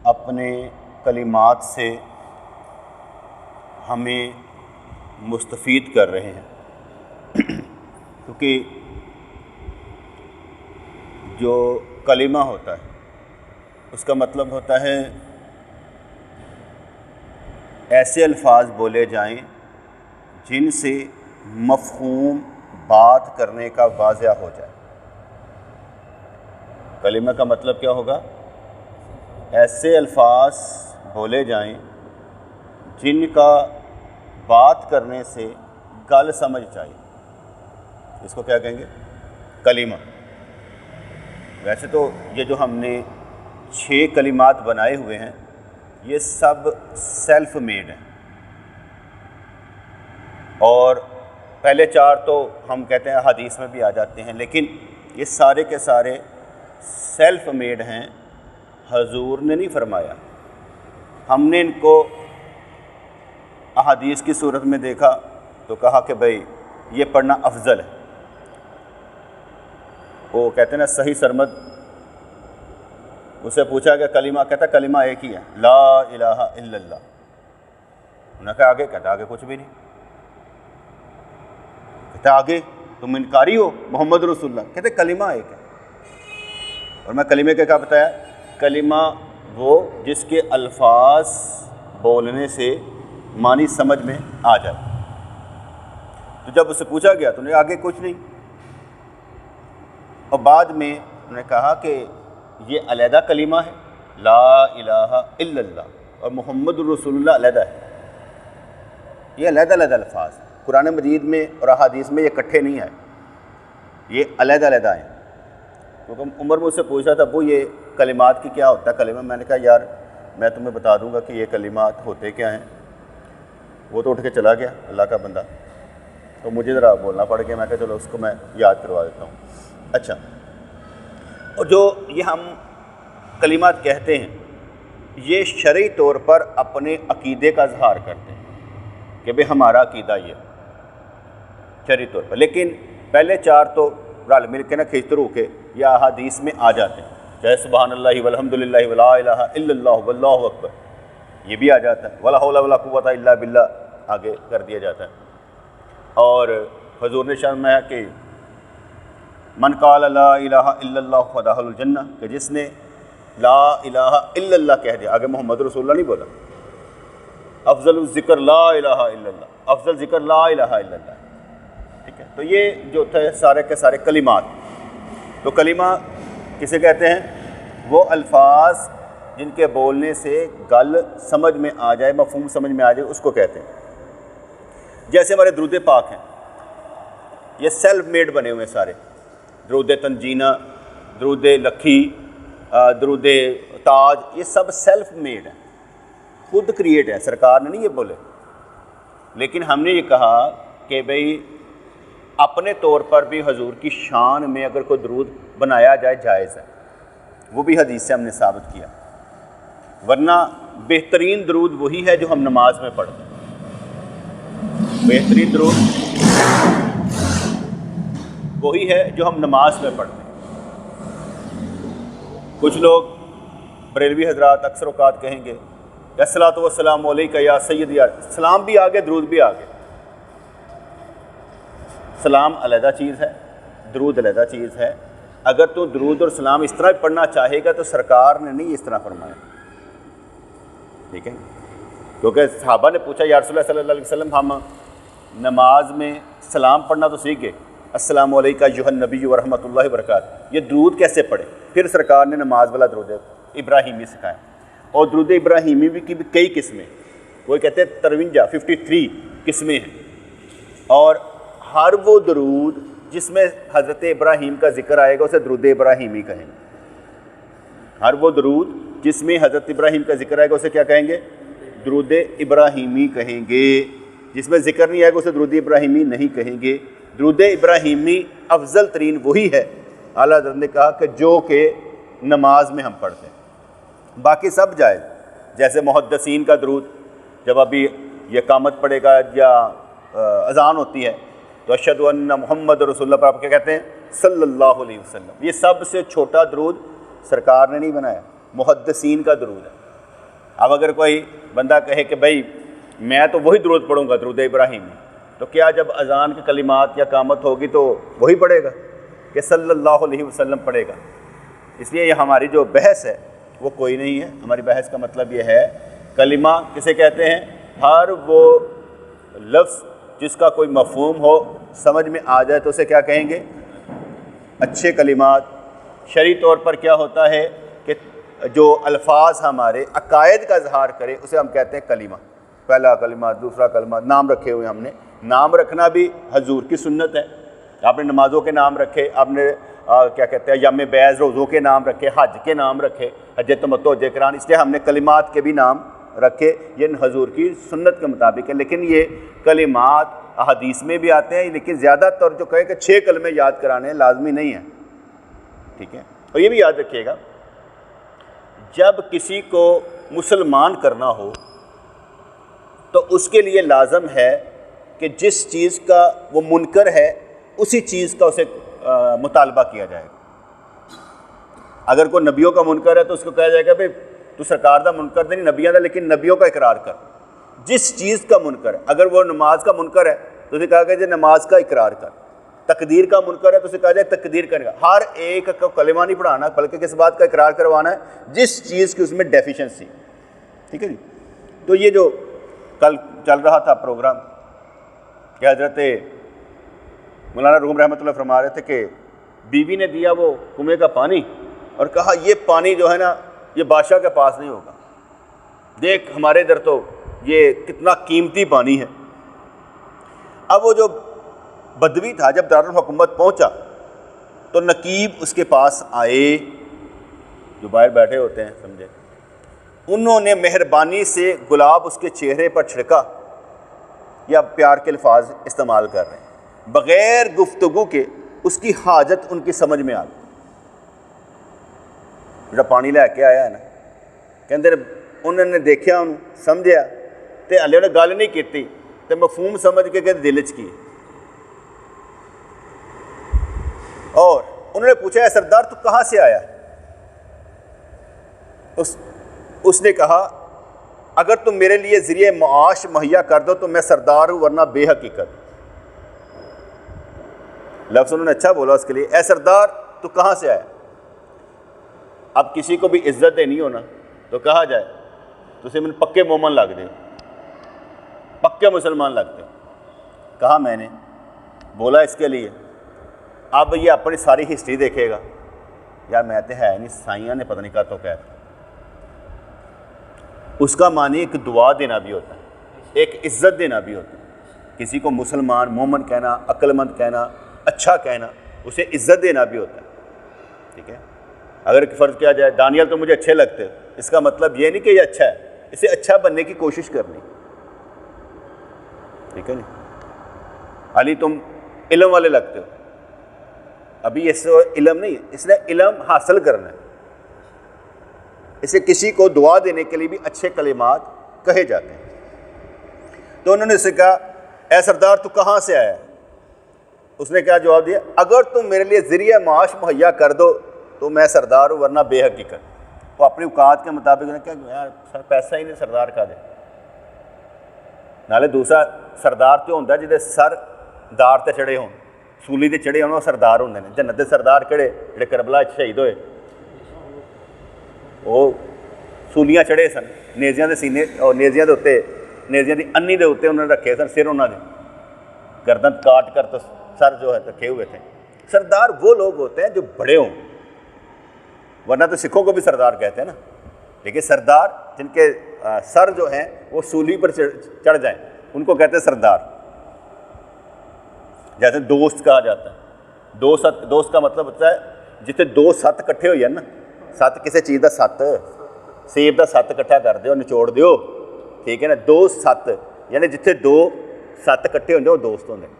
اپنے کلمات سے ہمیں مستفید کر رہے ہیں، کیونکہ جو کلمہ ہوتا ہے اس کا مطلب ہوتا ہے ایسے الفاظ بولے جائیں جن سے مفہوم بات کرنے کا واضح ہو جائے۔ کلمہ کا مطلب کیا ہوگا؟ ایسے الفاظ بولے جائیں جن کا بات کرنے سے گل سمجھ چاہیے، اس کو کیا کہیں گے؟ کلمہ۔ ویسے تو یہ جو ہم نے 6 کلمات بنائے ہوئے ہیں یہ سب سیلف میڈ ہیں، اور پہلے 4 تو ہم کہتے ہیں حدیث میں بھی آ جاتے ہیں، لیکن یہ سارے کے سارے سیلف میڈ ہیں، حضور نے نہیں فرمایا۔ ہم نے ان کو احادیث کی صورت میں دیکھا تو کہا کہ بھئی یہ پڑھنا افضل ہے۔ وہ کہتے ہیں نا صحیح سرمد، اسے پوچھا کہ کلمہ، کہتا کلمہ ایک ہی ہے، لا الہ الا اللہ۔ انہوں نے کہا آگے؟ کہتا آگے کچھ بھی نہیں۔ کہتا آگے تم انکاری ہو محمد رسول اللہ؟ کہتے کلمہ ایک ہے۔ اور میں کلمے کا کیا بتایا؟ کلمہ وہ جس کے الفاظ بولنے سے معنی سمجھ میں آ جائے۔ تو جب اسے پوچھا گیا تو انہوں نے آگے کچھ نہیں، اور بعد میں انہوں نے کہا کہ یہ علیحدہ کلمہ ہے، لا الہ الا اللہ، اور محمد رسول اللہ علیحدہ ہے۔ یہ علیحدہ علیحدہ الفاظ ہیں، قرآن مجید میں اور احادیث میں یہ اکٹھے نہیں ہیں، یہ علیحدہ علیحدہ ہیں۔ کیونکہ عمر مجھ سے پوچھ رہا تھا ابو یہ کلمات کی کیا ہوتا ہے کلمہ؟ میں نے کہا یار میں تمہیں بتا دوں گا کہ یہ کلمات ہوتے کیا ہیں۔ وہ تو اٹھ کے چلا گیا اللہ کا بندہ، تو مجھے ذرا بولنا پڑ گیا۔ میں کہا چلو اس کو میں یاد کروا دیتا ہوں۔ اچھا، اور جو یہ ہم کلمات کہتے ہیں یہ شرعی طور پر اپنے عقیدے کا اظہار کرتے ہیں کہ بھئی ہمارا عقیدہ یہ شرعی طور پر، لیکن پہلے 4 تو رل مل کے نا کھچترو کے یا احادیث میں آ جاتے ہیں، چاہے سبحان اللہ والحمدللہ ولا الہ الا اللہ واللہ اکبر، یہ بھی آ جاتا ہے، ولا حول ولا قوت الا باللہ آگے کر دیا جاتا ہے۔ اور حضور نے فرمایا کہ من قال لا الہ الا اللہ فدخل الجنہ، کہ جس نے لا الہ الا اللہ کہہ دیا، آگے محمد رسول اللہ نہیں بولا، افضل الذکر لا الہ الا اللہ، افضل ذکر لا الہ الا اللہ، ٹھیک ہے۔ تو یہ جو تھے سارے کے سارے کلمات۔ تو کلمہ کسے کہتے ہیں؟ وہ الفاظ جن کے بولنے سے گل سمجھ میں آ جائے، مفہوم سمجھ میں آ جائے، اس کو کہتے ہیں۔ جیسے ہمارے درود پاک ہیں، یہ سیلف میڈ بنے ہوئے سارے، درود تنجینہ، درود لکھی، درود تاج، یہ سب سیلف میڈ ہیں، خود کریٹ ہے، سرکار نے نہیں یہ بولے۔ لیکن ہم نے یہ کہا کہ بھئی اپنے طور پر بھی حضور کی شان میں اگر کوئی درود بنایا جائے جائز ہے، وہ بھی حدیث سے ہم نے ثابت کیا، ورنہ بہترین درود وہی ہے جو ہم نماز میں پڑھتے ہیں، بہترین درود وہی ہے جو ہم نماز میں پڑھتے ہیں۔ کچھ لوگ بریلوی حضرات اکثر اوقات کہیں گے الصلاۃ والسلام علیک یا سیدی، سلام بھی آگے درود بھی آگے۔ سلام علیحدہ چیز ہے، درود علیحدہ چیز ہے۔ اگر تو درود اور سلام اس طرح پڑھنا چاہے گا تو سرکار نے نہیں اس طرح فرمایا، ٹھیک ہے۔ کیونکہ صحابہ نے پوچھا یا رسول اللہ صلی اللہ علیہ وسلم ہم نماز میں سلام پڑھنا تو سیکھ گئے، السلام علیکم ایھا النبی ورحمۃ اللہ وبرکاتہ، یہ درود کیسے پڑھیں؟ پھر سرکار نے نماز والا درود ابراہیمی سکھایا۔ اور درود ابراہیمی کی بھی کئی قسمیں، وہ کہتے ہیں 53 قسمیں ہیں، اور ہر وہ درود جس میں حضرت ابراہیم کا ذکر آئے گا اسے درود ابراہیمی کہیں گے۔ ہر وہ درود جس میں حضرت ابراہیم کا ذکر آئے گا اسے کیا کہیں گے؟ درود ابراہیمی کہیں گے۔ جس میں ذکر نہیں آئے گا اسے درود ابراہیمی نہیں کہیں گے۔ درود ابراہیمی افضل ترین وہی ہے، اعلیٰ حضرت نے کہا کہ جو کہ نماز میں ہم پڑھتے ہیں، باقی سب جائز۔ جیسے محدثین کا درود، جب ابھی یہ اقامت پڑے گا یا اذان ہوتی ہے تو اشہد ان محمد رسول اللہ پر آپ کیا کہتے ہیں؟ صلی اللہ علیہ وسلم۔ یہ سب سے چھوٹا درود سرکار نے نہیں بنایا، محدثین کا درود ہے۔ اب اگر کوئی بندہ کہے کہ بھائی میں تو وہی درود پڑھوں گا، درود ابراہیمی، تو کیا جب اذان کے کلمات یا قامت ہوگی تو وہی پڑھے گا کہ صلی اللہ علیہ وسلم پڑھے گا؟ اس لیے یہ ہماری جو بحث ہے وہ کوئی نہیں ہے. ہماری بحث کا مطلب یہ ہے کلمہ کسے کہتے ہیں؟ ہر وہ لفظ جس کا کوئی مفہوم ہو، سمجھ میں آ جائے تو اسے کیا کہیں گے؟ اچھے کلمات. شرعی طور پر کیا ہوتا ہے کہ جو الفاظ ہمارے عقائد کا اظہار کرے اسے ہم کہتے ہیں کلمہ. پہلا کلمہ، دوسرا کلمہ، نام رکھے ہوئے ہم نے. نام رکھنا بھی حضور کی سنت ہے. آپ نے نمازوں کے نام رکھے، آپ نے کیا کہتے ہیں یوم بیعت روزوں کے نام رکھے، حج کے نام رکھے، حج تمتع، حج قران، اس لیے ہم نے کلمات کے بھی نام رکھے. یہ حضور کی سنت کے مطابق ہے. لیکن یہ کلمات احادیث میں بھی آتے ہیں، لیکن زیادہ تر جو کہے کہ 6 کلمے یاد کرانے ہیں لازمی نہیں ہیں. ٹھیک ہے؟ اور یہ بھی یاد رکھیے گا جب کسی کو مسلمان کرنا ہو تو اس کے لیے لازم ہے کہ جس چیز کا وہ منکر ہے اسی چیز کا اسے مطالبہ کیا جائے گا. اگر کوئی نبیوں کا منکر ہے تو اس کو کہا جائے گا بھائی تو سرکار دا منکر نہیں، نبیوں دا، لیکن نبیوں کا اقرار کر. جس چیز کا منکر ہے، اگر وہ نماز کا منکر ہے تو اسے کہا گیا جی نماز کا اقرار کر. تقدیر کا منکر ہے تو اسے کہا جائے تقدیر کرے گا. ہر ایک کو کلمہ نہیں پڑھانا بلکہ کس بات کا اقرار کروانا ہے؟ جس چیز کی اس میں ڈیفیشنسی. ٹھیک ہے جی. تو یہ جو کل چل رہا تھا پروگرام کہ حضرت مولانا روم رحمۃ اللہ فرما رہے تھے کہ بیوی نے دیا وہ کنویں کا پانی اور کہا یہ پانی جو ہے نا یہ بادشاہ کے پاس نہیں ہوگا، دیکھ ہمارے ادھر تو یہ کتنا قیمتی پانی ہے. اب وہ جو بدوی تھا جب دارالحکومت پہنچا تو نقیب اس کے پاس آئے، جو باہر بیٹھے ہوتے ہیں سمجھے، انہوں نے مہربانی سے گلاب اس کے چہرے پر چھڑکا، یا پیار کے الفاظ استعمال کر رہے ہیں، بغیر گفتگو کے اس کی حاجت ان کی سمجھ میں آ گئی. جڑا پانی لے کے آیا ہے نا، کہندے انہوں نے دیکھا، انہوں سمجھیا تے ہلے انہیں گل نہیں کیتی تے مفہوم سمجھ کے کہتے دل چ کی. اور انہوں نے پوچھا اے سردار تو کہاں سے آیا؟ اس نے کہا اگر تم میرے لیے ذریعہ معاش مہیا کر دو تو میں سردار ہوں، ورنہ بے حقیقت. لفظ انہوں نے اچھا بولا اس کے لیے، اے سردار تو کہاں سے آیا؟ اب کسی کو بھی عزت دینی ہونا تو کہا جائے تو اسے من پکے مومن لگ دے، پکے مسلمان لگتے. کہا میں نے بولا اس کے لیے. اب یہ اپنی ساری ہسٹری دیکھے گا، یار میں تو ہے نہیں، سائیاں نے پتہ نہیں کہا تو کہتا. اس کا معنی ایک دعا دینا بھی ہوتا ہے، ایک عزت دینا بھی ہوتا ہے. کسی کو مسلمان، مومن کہنا، عقل مند کہنا، اچھا کہنا، اسے عزت دینا بھی ہوتا ہے. ٹھیک ہے؟ اگر فرض کیا جائے دانیال تو مجھے اچھے لگتے، اس کا مطلب یہ نہیں کہ یہ اچھا ہے، اسے اچھا بننے کی کوشش کرنی. ٹھیک ہے نہیں؟ علی تم علم والے لگتے ہو، ابھی اس علم نہیں، اس نے علم حاصل کرنا ہے. اسے کسی کو دعا دینے کے لیے بھی اچھے کلمات کہے جاتے ہیں. تو انہوں نے اسے کہا اے سردار تو کہاں سے آیا؟ اس نے کیا جواب دیا؟ اگر تم میرے لیے ذریعہ معاش مہیا کر دو تو میں سردار ہوں، ورنہ بے حقیقت. وہ اپنی اوقات کے مطابق نے کیا یار سر پیسہ ہی نہیں سردار کا دے. نالے دوسرا سردار تو ہوتا جہدے سر دار تے چڑھے ہون، سولی تے چڑھے ہون، وہ سردار ہوندے نے. جنت دے سردار کہڑے؟ جڑے کربلا شہید ہوئے، وہ سولیاں چڑھے سن نیزیاں دے سینے، اور نیزیاں دے اتنے، نیزیاں دی انی دے اتنے انہوں نے رکھے سن سر، انہوں نے گردن کاٹ کر تو سر جو ہے رکھے ہوئے تھے. سردار وہ لوگ ہوتے ہیں جو بڑے ہوں، ورنہ تو سکھوں کو بھی سردار کہتے ہیں نا، لیکن سردار جن کے سر جو ہیں وہ سولی پر چڑھ جائیں ان کو کہتے ہیں سردار. جیسے دوست کہا جاتا ہے، دوست کا مطلب ہوتا ہے جتنے 2 سَت کٹھے ہوئی ہیں نا، سَت کسی چیز کا سَت، سیب کا سَت کٹھا کر دیو، نچوڑ دیو. ٹھیک ہے نا؟ 2 سَت یعنی جتنے 2 سَت کٹھے ہوتے ہیں وہ دوست ہوتے ہیں.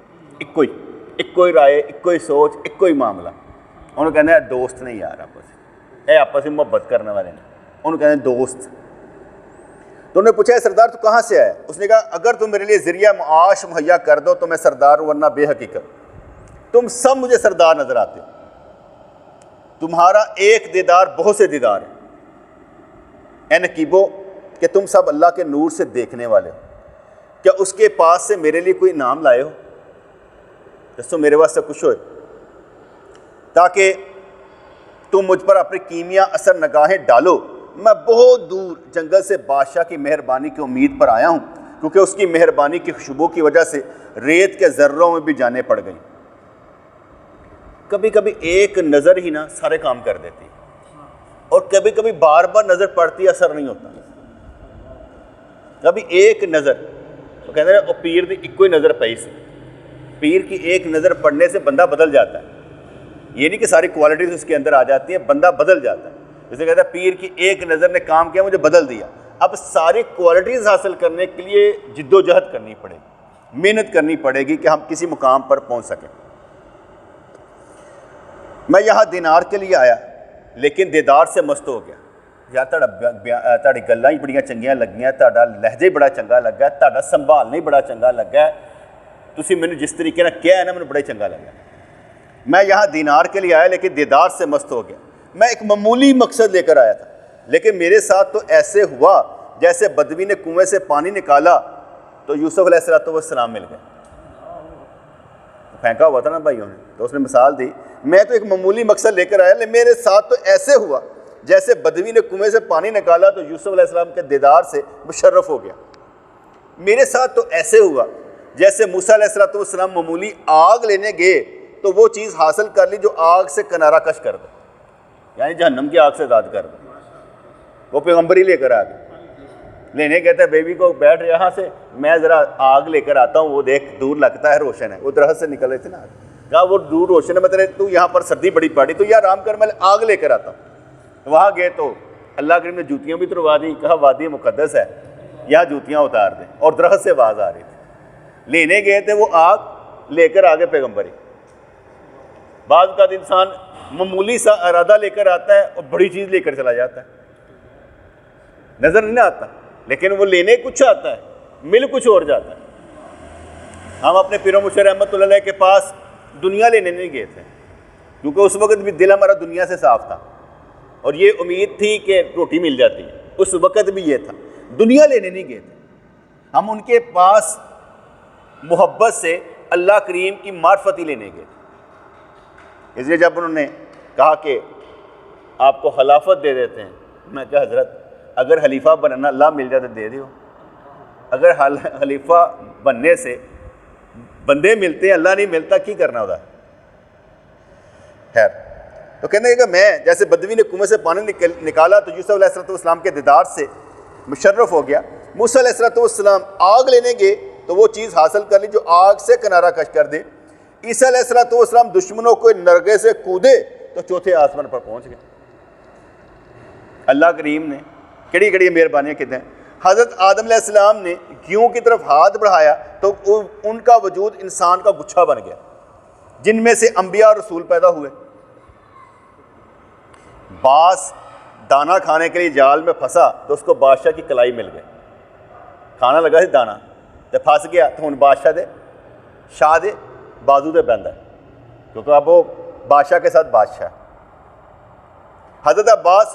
ایک ہی رائے، ایک ہی سوچ، ایک ہی معاملہ. انہوں کہتے ہیں دوست نہیں یار، آپس میں محبت کرنے والے ہیں، انہوں کہتے ہیں دوست. تو انہوں نے پوچھا سردار تو کہاں سے آیا؟ اس نے کہا اگر تم میرے لیے ذریعہ معاش مہیا کر دو تو میں سردار ہوں، ورنہ بے حقیقت. تم سب مجھے سردار نظر آتے ہو، تمہارا ایک دیدار بہت سے دیدار ہیں. اے نقیبو، کہ تم سب اللہ کے نور سے دیکھنے والے ہو، کیا اس کے پاس سے میرے لیے کوئی انعام لائے ہو؟ جس میرے واسطے خوش ہوئے تاکہ تم مجھ پر اپنی کیمیا اثر نگاہیں ڈالو۔ میں بہت دور جنگل سے بادشاہ کی مہربانی کی امید پر آیا ہوں، کیونکہ اس کی مہربانی کی خوشبو کی وجہ سے ریت کے ذروں میں بھی جانیں پڑ گئیں۔ کبھی کبھی ایک نظر ہی نا سارے کام کر دیتی، اور کبھی کبھی بار بار نظر پڑتی اثر نہیں ہوتا۔ کبھی ایک نظر تو کہتے ہیں وہ پیر دی ایک ہی نظر پئی سی، پیر کی ایک نظر پڑنے سے بندہ بدل جاتا ہے۔ یہ نہیں کہ ساری کوالٹیز اس کے اندر آ جاتی ہیں، بندہ بدل جاتا ہے۔ جیسے کہتا ہے پیر کی ایک نظر نے کام کیا مجھے بدل دیا۔ اب ساری کوالٹیز حاصل کرنے کے لیے جد و جہد کرنی پڑے گی، محنت کرنی پڑے گی کہ ہم کسی مقام پر پہنچ سکیں۔ میں یہاں دینار کے لیے آیا لیکن دیدار سے مست ہو گیا۔ یار تہاڈی گلاں ہی بڑیاں چنگیاں لگیاں، تہاڈا لہجہ ہی بڑا چنگا لگا، تہاڈا سنبھالنا ہی بڑا چنگا لگا، تسی مینوں جس طریقے نال کہیا ہے نا مینوں بڑا ہی چنگا لگا۔ میں یہاں دینار کے لیے آیا لیکن دیدار سے مست ہو گیا۔ میں ایک معمولی مقصد لے کر آیا تھا، لیکن میرے ساتھ تو ایسے ہوا جیسے بدوی نے کنویں سے پانی نکالا تو یوسف علیہ السلام مل گئے۔ پھینکا ہوا تھا نا بھائیوں نے، تو اس نے مثال دی، میں تو ایک معمولی مقصد لے کر آیا لیکن میرے ساتھ تو ایسے ہوا جیسے بدوی نے کنویں سے پانی نکالا تو یوسف علیہ السلام کے دیدار سے مشرف ہو گیا۔ میرے ساتھ تو ایسے ہوا جیسے موسیٰ علیہ السلام معمولی آگ لینے گئے تو وہ چیز حاصل کر لی جو آگ سے کنارہ کش کر دے، یعنی جہنم کی آگ سے آزاد کر دے۔ وہ پیغمبر ہی لے کر آ گئے، لینے کہتے ہیں بیوی کو بیٹھ یہاں سے میں ذرا آگ لے کر آتا ہوں، وہ دیکھ دور لگتا ہے روشن ہے، وہ درخت سے نکل رہے تھے نا، کہا وہ دور روشن ہے، مطلب تو یہاں پر سردی بڑی پڑی تو یہ آرام کر، میں آگ لے کر آتا ہوں۔ وہاں گئے تو اللہ کریم نے جوتیاں بھی تروا دی، کہا وادی مقدس ہے یہاں جوتیاں اتار دیں، اور درخت سے آواز آ رہی تھی۔ لینے گئے تھے وہ آگ لے کر آگے پیغمبر ہی۔ بعض کا انسان معمولی سا ارادہ لے کر آتا ہے اور بڑی چیز لے کر چلا جاتا ہے، نظر نہیں آتا، لیکن وہ لینے کچھ آتا ہے، مل کچھ اور جاتا ہے۔ ہم اپنے پیر و مرشد رحمۃ اللہ علیہ کے پاس دنیا لینے نہیں گئے تھے، کیونکہ اس وقت بھی دل ہمارا دنیا سے صاف تھا اور یہ امید تھی کہ روٹی مل جاتی ہے، اس وقت بھی یہ تھا، دنیا لینے نہیں گئے تھے۔ ہم ان کے پاس محبت سے اللہ کریم کی معرفت ہی لینے گئے تھے۔ اس لیے جب انہوں نے کہا کہ آپ کو خلافت دے دیتے ہیں، میں کہا حضرت اگر خلیفہ بننا اللہ مل جائے تو دے دیو، اگر خلیفہ بننے سے بندے ملتے ہیں اللہ نہیں ملتا کی کرنا ہوتا ہے؟ خیر، تو کہنے ہیں کہ میں جیسے بدوی نے کنویں سے پانی نکالا تو یوسف علیہ السلام کے دیدار سے مشرف ہو گیا۔ موسیٰ علیہ السلام آگ لینے گئے تو وہ چیز حاصل کر لی جو آگ سے کنارہ کش کر دے۔ عیسیٰ علیہ السلام دشمنوں کو نرگے سے کودے تو چوتھے آسمان پر پہنچ گئے۔ اللہ کریم نے کڑی کڑی مہربانیاں کہتے ہیں۔ حضرت آدم علیہ السلام نے گیہوں کی طرف ہاتھ بڑھایا تو ان کا وجود انسان کا گچھا بن گیا، جن میں سے انبیاء اور رسول پیدا ہوئے۔ باس دانہ کھانے کے لیے جال میں پھنسا تو اس کو بادشاہ کی کلائی مل گئی، کھانا لگا سی دانہ تو پھنس گیا، تو ہن بادشاہ دے شاہ دے بازو دے بند ہے، کیونکہ اب وہ بادشاہ کے ساتھ بادشاہ ہے۔ حضرت عباس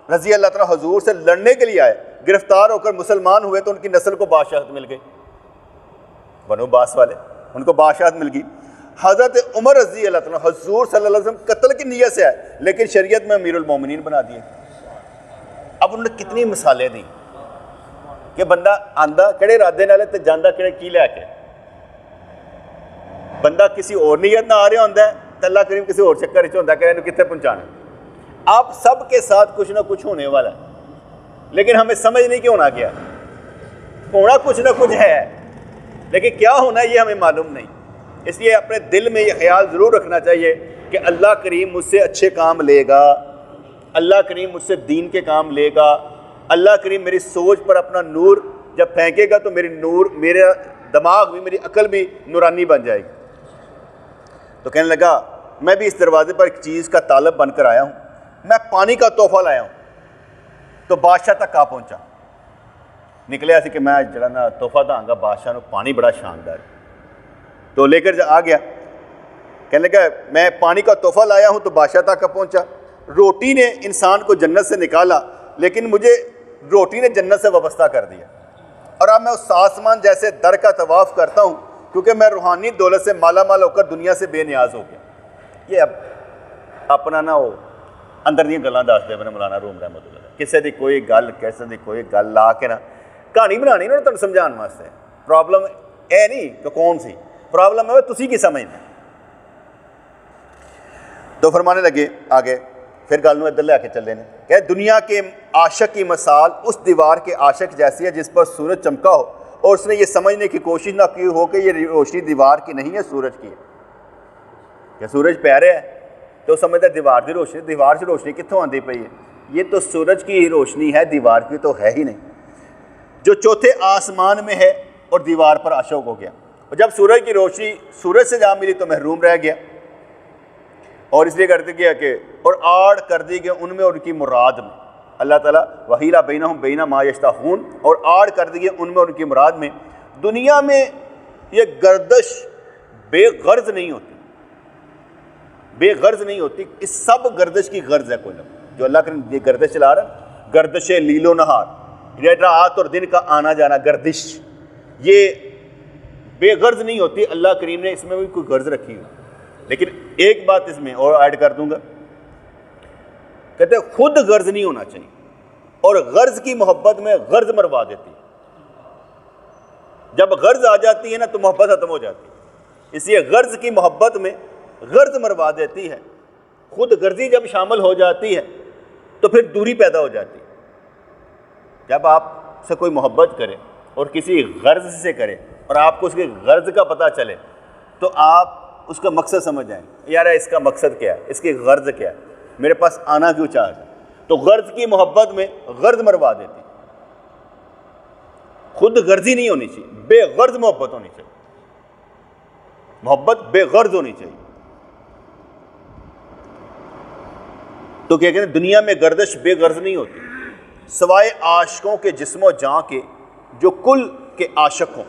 رضی اللہ تعالیٰ حضور سے لڑنے کے لیے آئے، گرفتار ہو کر مسلمان ہوئے تو ان کی نسل کو بادشاہت مل گئی، بنو عباس والے، ان کو بادشاہت مل گئی۔ حضرت عمر رضی اللہ تعالیٰ حضور صلی اللہ علیہ وسلم قتل کی نیت سے آئے لیکن شریعت میں امیر المومنین بنا دیے۔ اب انہوں نے کتنی مثالیں دی کہ بندہ آندا کہڑے ارادے نال تے جاندا کہڑے کی لے کے، بندہ کسی اور نیت نہ آ رہا ہوتا ہے تو اللہ کریم کسی اور چکر وچ ہوندا کہ انہوں کتنے پہنچانا۔ آپ سب کے ساتھ کچھ نہ کچھ ہونے والا ہے، لیکن ہمیں سمجھ نہیں کہ ہونا کیا، ہونا کچھ نہ کچھ ہے لیکن کیا ہونا ہے یہ ہمیں معلوم نہیں۔ اس لیے اپنے دل میں یہ خیال ضرور رکھنا چاہیے کہ اللہ کریم مجھ سے اچھے کام لے گا، اللہ کریم مجھ سے دین کے کام لے گا، اللہ کریم میری سوچ پر اپنا نور جب پھینکے گا تو میرا دماغ بھی میری عقل بھی نورانی بن جائے گی۔ تو کہنے لگا میں بھی اس دروازے پر ایک چیز کا طالب بن کر آیا ہوں، میں پانی کا تحفہ لایا ہوں۔ تو بادشاہ تک آ پہنچا، نکلیا سی کہ میں جڑا نا تحفہ داں گا بادشاہ نو، پانی بڑا شاندار، تو لے کر آ گیا۔ کہنے لگا میں پانی کا تحفہ لایا ہوں، تو بادشاہ تک پہنچا۔ روٹی نے انسان کو جنت سے نکالا لیکن مجھے روٹی نے جنت سے وابستہ کر دیا، اور اب میں اس آسمان جیسے در کا طواف کرتا ہوں کیونکہ میں روحانی دولت سے مالا مال ہو کر دنیا سے بے نیاز ہو گیا۔ یہ اب اپنا نہ ہو اندر دیا گلاں دستے اپنے مولانا روم رحمۃ اللہ، کسی دی کوئی گل کیسے دی کوئی گل لا کے نہ کہانی بنانی انہوں نے تمہیں سمجھان واسطے۔ پرابلم اے نہیں کہ کون سی، پرابلم ہے تسی کی سمجھنا۔ تو فرمانے لگے آگے، پھر گل نوں ادھر لے کے چلے نے کہ دنیا کے عاشق کی مثال اس دیوار کے عاشق جیسی ہے جس پر سورج چمکا ہو اور اس نے یہ سمجھنے کی کوشش نہ کی ہو کہ یہ روشنی دیوار کی نہیں ہے، سورج کی ہے۔ کہ سورج پیارے ہے تو سمجھتا ہے دیوار کی روشنی، دیوار سے روشنی کتوں آتی پئی ہے؟ یہ تو سورج کی روشنی ہے، دیوار کی تو ہے ہی نہیں۔ جو چوتھے آسمان میں ہے اور دیوار پر عاشق ہو گیا، اور جب سورج کی روشنی سورج سے جا ملی تو محروم رہ گیا، اور اس لیے کرتے گیا کہ اور آڑ کر دی گئی ان میں اور ان کی مراد میں۔ اللہ تعالیٰ وحیلہ بینہم بین ما یشتہون، اور آڑ کر دی گئی ان میں اور ان کی مراد میں۔ دنیا میں یہ گردش بے غرض نہیں ہوتی، بے غرض نہیں ہوتی، اس سب گردش کی غرض ہے کوئی نہ، جو اللہ کا یہ گردش چلا رہا ہے، گردش لیل و نہار، یہ رات اور دن کا آنا جانا گردش، یہ بے غرض نہیں ہوتی۔ اللہ کریم نے اس میں بھی کوئی غرض رکھی ہوئی۔ لیکن ایک بات اس میں اور ایڈ کر دوں گا، کہتے ہیں خود غرض نہیں ہونا چاہیے، اور غرض کی محبت میں غرض مروا دیتی ہے۔ جب غرض آ جاتی ہے نا تو محبت ختم ہو جاتی ہے، اس لیے غرض کی محبت میں غرض مروا دیتی ہے۔ خود غرضی جب شامل ہو جاتی ہے تو پھر دوری پیدا ہو جاتی ہے۔ جب آپ سے کوئی محبت کرے اور کسی غرض سے کرے اور آپ کو اس کے غرض کا پتہ چلے تو آپ اس کا مقصد سمجھ جائیں، یار اس کا مقصد کیا ہے، اس کی غرض کیا ہے، میرے پاس آنا کیوں چاہ رہا ہے۔ تو غرض کی محبت میں غرض مروا دیتی، خود غرضی نہیں ہونی چاہیے، بے غرض محبت ہونی چاہیے، محبت بے غرض ہونی چاہیے۔ تو کیا کہتے ہیں دنیا میں گردش بے غرض نہیں ہوتی، سوائے عاشقوں کے جسم و جاں کے جو کل کے عاشق ہوں۔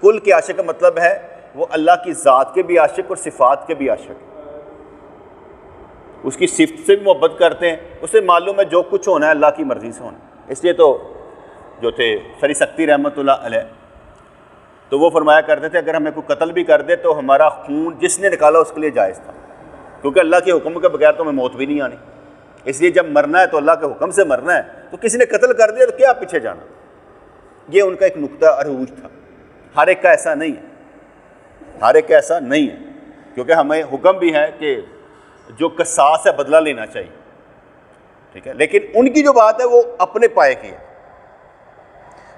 کل کے عاشق کا مطلب ہے وہ اللہ کی ذات کے بھی عاشق اور صفات کے بھی عاشق ہیں، اس کی صفت سے بھی محبت کرتے ہیں، اسے معلوم ہے جو کچھ ہونا ہے اللہ کی مرضی سے ہونا ہے۔ اس لیے تو جو تھے سری سکتی رحمۃ اللہ علیہ، تو وہ فرمایا کرتے تھے اگر ہمیں کوئی قتل بھی کر دے تو ہمارا خون جس نے نکالا اس کے لیے جائز تھا، کیونکہ اللہ کے حکم کے بغیر تو ہمیں موت بھی نہیں آنی۔ اس لیے جب مرنا ہے تو اللہ کے حکم سے مرنا ہے، تو کسی نے قتل کر دیا تو کیا پیچھے جانا۔ یہ ان کا ایک نقطہ عروج تھا۔ ہر ایک کا ایسا نہیں ہے، ہر ایک کا ایسا نہیں ہے، کیونکہ ہمیں حکم بھی ہے کہ جو قصاص ہے بدلہ لینا چاہیے، ٹھیک ہے۔ لیکن ان کی جو بات ہے وہ اپنے پائے کی ہے،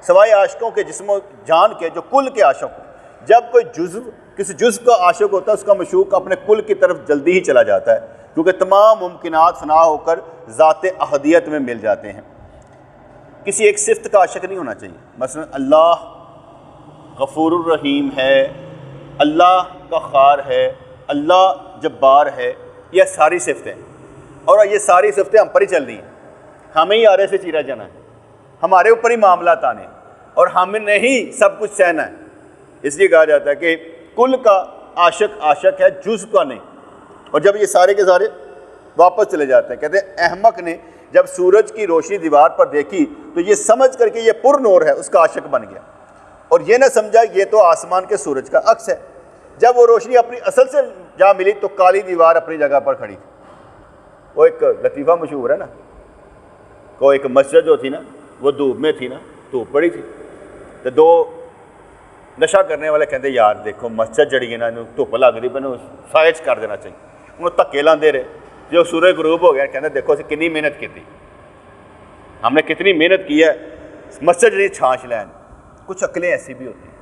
سوائے عاشقوں کے جسم و جان کے جو کل کے عاشق ہوں۔ جب کوئی جزو کسی جزو کا عاشق ہوتا ہے اس کا مشوق اپنے کل کی طرف جلدی ہی چلا جاتا ہے، کیونکہ تمام ممکنات فنا ہو کر ذات احدیت میں مل جاتے ہیں۔ کسی ایک صفت کا عاشق نہیں ہونا چاہیے، مثلا اللہ غفور الرحیم ہے، اللہ قہار ہے، اللہ جبار ہے، یہ ساری صفتیں، اور یہ ساری صفتیں ہم پر ہی چل رہی ہیں، ہمیں ہی آرے سے چیرا جانا ہے، ہمارے اوپر ہی معاملات آنے، اور ہمیں نہیں سب کچھ سہنا ہے۔ اس لیے کہا جاتا ہے کہ کل کا عاشق عاشق ہے، جز کا نہیں۔ اور جب یہ سارے کے سارے واپس چلے جاتے ہیں، کہتے ہیں احمق نے جب سورج کی روشنی دیوار پر دیکھی تو یہ سمجھ کر کے یہ پر نور ہے اس کا عاشق بن گیا، اور یہ نہ سمجھا یہ تو آسمان کے سورج کا عکس ہے۔ جب وہ روشنی اپنی اصل سے جا ملی تو کالی دیوار اپنی جگہ پر کھڑی تھی۔ وہ ایک لطیفہ مشہور ہے نا، کو ایک مسجد جو تھی نا وہ دھوپ میں تھی نا، دھوپ پڑی تھی، تو دو نشہ کرنے والے کہتے یار دیکھو مسجد جڑی ہے نا دھوپ لگ رہی بنے سائز کر دینا چاہیے، انہوں دھکے لاندے رہے۔ جو سورج غروب ہو گیا کہتے دیکھو اسی کنی محنت کی تھی، ہم نے کتنی محنت کی ہے مسجد جڑی چھانچ لین۔ کچھ عقلیں ایسی بھی ہوتی ہیں،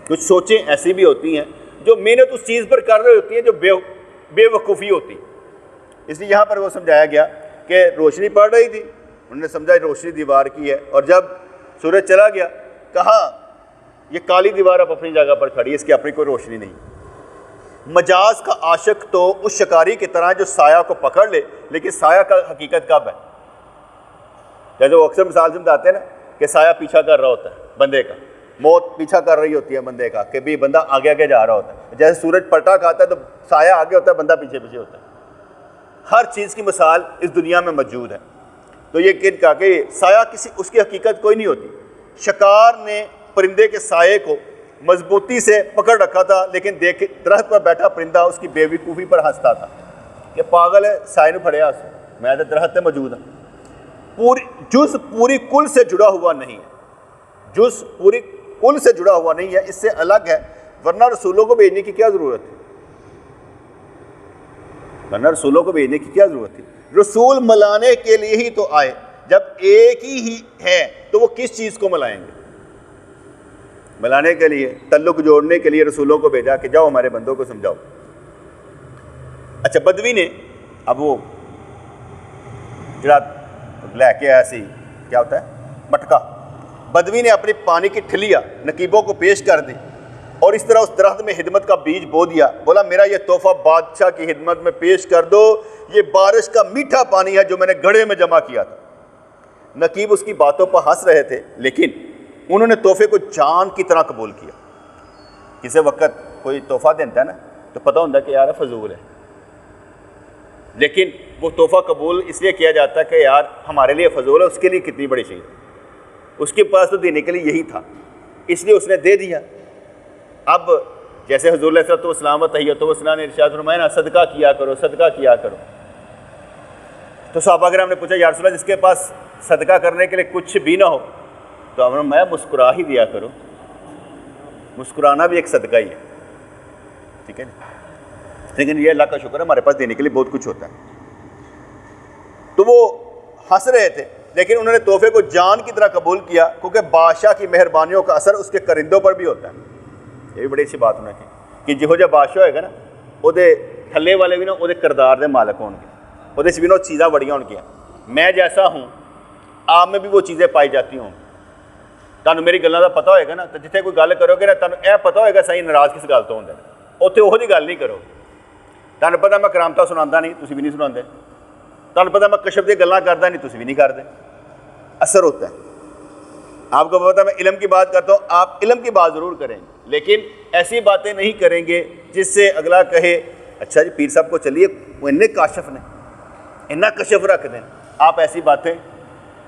کچھ سوچیں ایسی بھی ہوتی ہیں جو محنت اس چیز پر کر رہی ہوتی ہیں جو بے وقوفی ہوتی۔ اس لیے یہاں پر وہ سمجھایا گیا کہ روشنی پڑ رہی تھی، انہوں نے سمجھا روشنی دیوار کی ہے، اور جب سورج چلا گیا کہا یہ کالی دیوار اب اپنی جگہ پر کھڑی ہے، اس کی اپنی کوئی روشنی نہیں۔ مجاز کا عاشق تو اس شکاری کی طرح جو سایہ کو پکڑ لے، لیکن سایہ کا حقیقت کب ہے؟ جیسے وہ اکثر مثال سمجھاتے ہیں نا کہ سایہ پیچھا کر رہا ہوتا ہے بندے کا، موت پیچھا کر رہی ہوتی ہے بندے کا، کہ بھی بندہ آگے آگے جا رہا ہوتا ہے۔ جیسے سورج پلٹا کھاتا ہے تو سایہ آگے ہوتا ہے، بندہ پیچھے پیچھے ہوتا ہے۔ ہر چیز کی مثال اس دنیا میں موجود ہے۔ تو یہ کہا کہ سایہ کسی اس کی حقیقت کوئی نہیں ہوتی. شکار نے پرندے کے سائے کو مضبوطی سے پکڑ رکھا تھا، لیکن دیکھ درخت پر بیٹھا پرندہ اس کی بے وقوفی پر ہنستا تھا کہ پاگل ہے، سائے نے پھڑیا اس میں تو درخت موجود ہے. جز پوری کل سے جڑا ہوا نہیں ہے، جز پوری کل سے جڑا ہوا نہیں ہے، اس سے الگ ہے، ورنہ رسولوں کو بھیجنے کی کیا ضرورت ہے؟ ورنہ رسولوں کو بھیجنے کی کیا ضرورت تھی؟ رسول ملانے کے لیے ہی تو آئے. جب ایک ہی ہے تو وہ کس چیز کو ملائیں گے؟ ملانے کے لیے، تعلق جوڑنے کے لیے رسولوں کو بھیجا کہ جاؤ ہمارے بندوں کو سمجھاؤ. اچھا بدوی نے اب وہ جڑا لے کے آیا سی کیا ہوتا ہے مٹکا، بدوی نے اپنی پانی کی ٹھلیاں نقیبوں کو پیش کر دی اور اس طرح اس درخت میں خدمت کا بیج بو دیا. بولا میرا یہ تحفہ بادشاہ کی خدمت میں پیش کر دو، یہ بارش کا میٹھا پانی ہے جو میں نے گھڑے میں جمع کیا تھا. نقیب اس کی باتوں پر ہنس رہے تھے، لیکن انہوں نے تحفے کو جان کی طرح قبول کیا. کسی وقت کوئی تحفہ دیتا ہے نا تو پتہ ہوتا ہے کہ یار فضول ہے، لیکن وہ تحفہ قبول اس لیے کیا جاتا ہے کہ یار ہمارے لیے فضول ہے، اس کے لیے کتنی بڑی چیز ہے، اس کے پاس تو دینے کے لیے یہی تھا، اس لیے اس نے دے دیا. اب جیسے حضور علیہ الصلوۃ والسلام و تحیۃ والسلام نے ارشاد فرمایا نا صدقہ کیا کرو، صدقہ کیا کرو. تو صحابہ کرام نے پوچھا یا رسول اللہ جس کے پاس صدقہ کرنے کے لیے کچھ بھی نہ ہو تو ہم نے میں مسکرا ہی دیا کرو. مسکرانا بھی ایک صدقہ ہی ہے، ٹھیک ہے نا، لیکن یہ اللہ کا شکر ہے ہمارے پاس دینے کے لیے بہت کچھ ہوتا ہے. تو وہ ہنس رہے تھے، لیکن انہوں نے تحفے کو جان کی طرح قبول کیا، کیونکہ بادشاہ کی مہربانیوں کا اثر اس کے کرندوں پر بھی ہوتا ہے. یہ بھی بڑی اچھی بات ہونا چاہیے کہ جہو جہ بادشاہ ہوئے گا نا وہ تھلے والے بھی نا وہ کردار دے مالک ہون گے، وہ بھی نا چیزاں بڑیاں ہون گیا. میں جیسا ہوں آپ میں بھی وہ چیزیں پائی جاتی ہوں. تمہیں میری گلوں کا پتہ ہوئے گا نا تو جتنے کوئی گل کرو گے نا تمہیں یہ پتہ ہوئے گا صحیح ناراض کس گل تو ہوتا ہے، اتنے وہ گل نہیں کرو. تمہیں پتہ میں کرامتا سنا نہیں، تسی بھی نہیں سنا. تمہیں پتہ میں کشف دی گلاں کردا نہیں، تسی بھی نہیں کرتے. اثر ہوتا ہے. آپ کو پتہ میں علم کی بات کرتا ہوں، آپ علم کی بات ضرور کریں گے لیکن ایسی باتیں نہیں کریں گے جس سے اگلا کہے اچھا جی پیر صاحب کو چلیے وہ اتنے کاشف نے، اتنا کشف رکھ دیں. آپ ایسی باتیں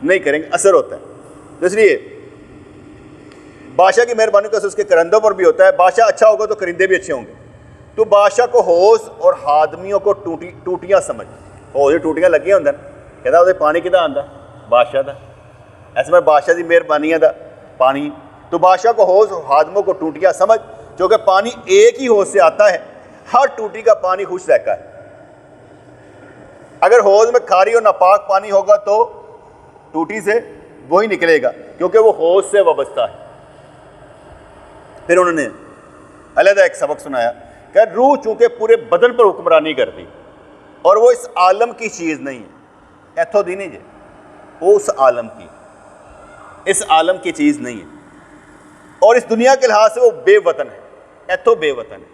نہیں کریں گے، اثر ہوتا ہے. تو اس لیے بادشاہ کی مہربانی کا اثر اس کے کرندوں پر بھی ہوتا ہے. بادشاہ اچھا ہوگا تو کرندے بھی اچھے ہوں گے. تو بادشاہ کو حوض اور آدمیوں کو ٹوٹیاں سمجھ، حوض ٹوٹیاں لگی ہوندے کہتا وہ پانی کدا آندا بادشاہ دا، ایسے میں بادشاہ کی مہربانی دا پانی. تو بادشاہ کو حوض اور آدموں کو ٹوٹیاں سمجھ، جو کہ پانی ایک ہی حوض سے آتا ہے، ہر ٹوٹی کا پانی خوش رہتا ہے. اگر حوض میں کھاری اور ناپاک پانی ہوگا تو ٹوٹی سے وہی نکلے گا کیونکہ وہ حوض سے وابستہ ہے. پھر انہوں نے علیحدہ ایک سبق سنایا کہ روح چونکہ پورے بدن پر حکمرانی کرتی اور وہ اس عالم کی چیز نہیں ہے، ایتھو دی نہیں جے، وہ اس عالم کی چیز نہیں ہے، اور اس دنیا کے لحاظ سے وہ بے وطن ہے، ایتھو بے وطن ہے.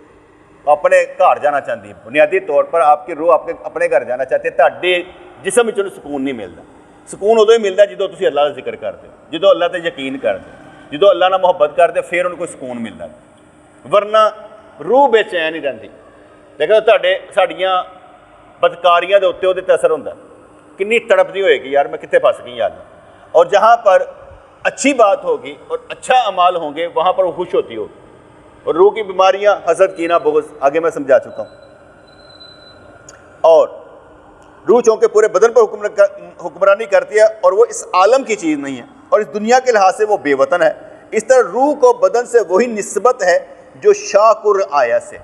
اپنے گھر جانا چاہتی ہے، بنیادی طور پر آپ کی روح آپ کے اپنے گھر جانا چاہتی ہے. تہاڈے جسم وچوں سکون نہیں ملتا. سکون ادو ہی ملتا جدو تسی اللہ کا ذکر کرتے ہو، جدو اللہ تے یقین کرتے ہو، جدو اللہ نال محبت کرتے پھر ان کو سکون ملتا. ورنہ روح بے چین ہی رہتی. دیکھو تہاڈے ساڈیاں بدکاریاں دے اتنے وہ اثر ہوتا ہے، کنی تڑپتی ہوئے گی یار میں کتنے پھس گئی یار. اور جہاں پر اچھی بات ہوگی اور اچھا اعمال ہوں گے وہاں پر وہ خوش ہوتی ہوگی. اور روح کی بیماریاں حسد کینہ بغض آگے میں سمجھا چکا ہوں. اور روح چونکہ پورے بدن پر حکمرانی کرتی ہے اور وہ اس عالم کی چیز نہیں ہے اور اس دنیا کے لحاظ سے وہ بے وطن ہے. اس طرح روح کو بدن سے وہی نسبت ہے جو شاکر آیا سے.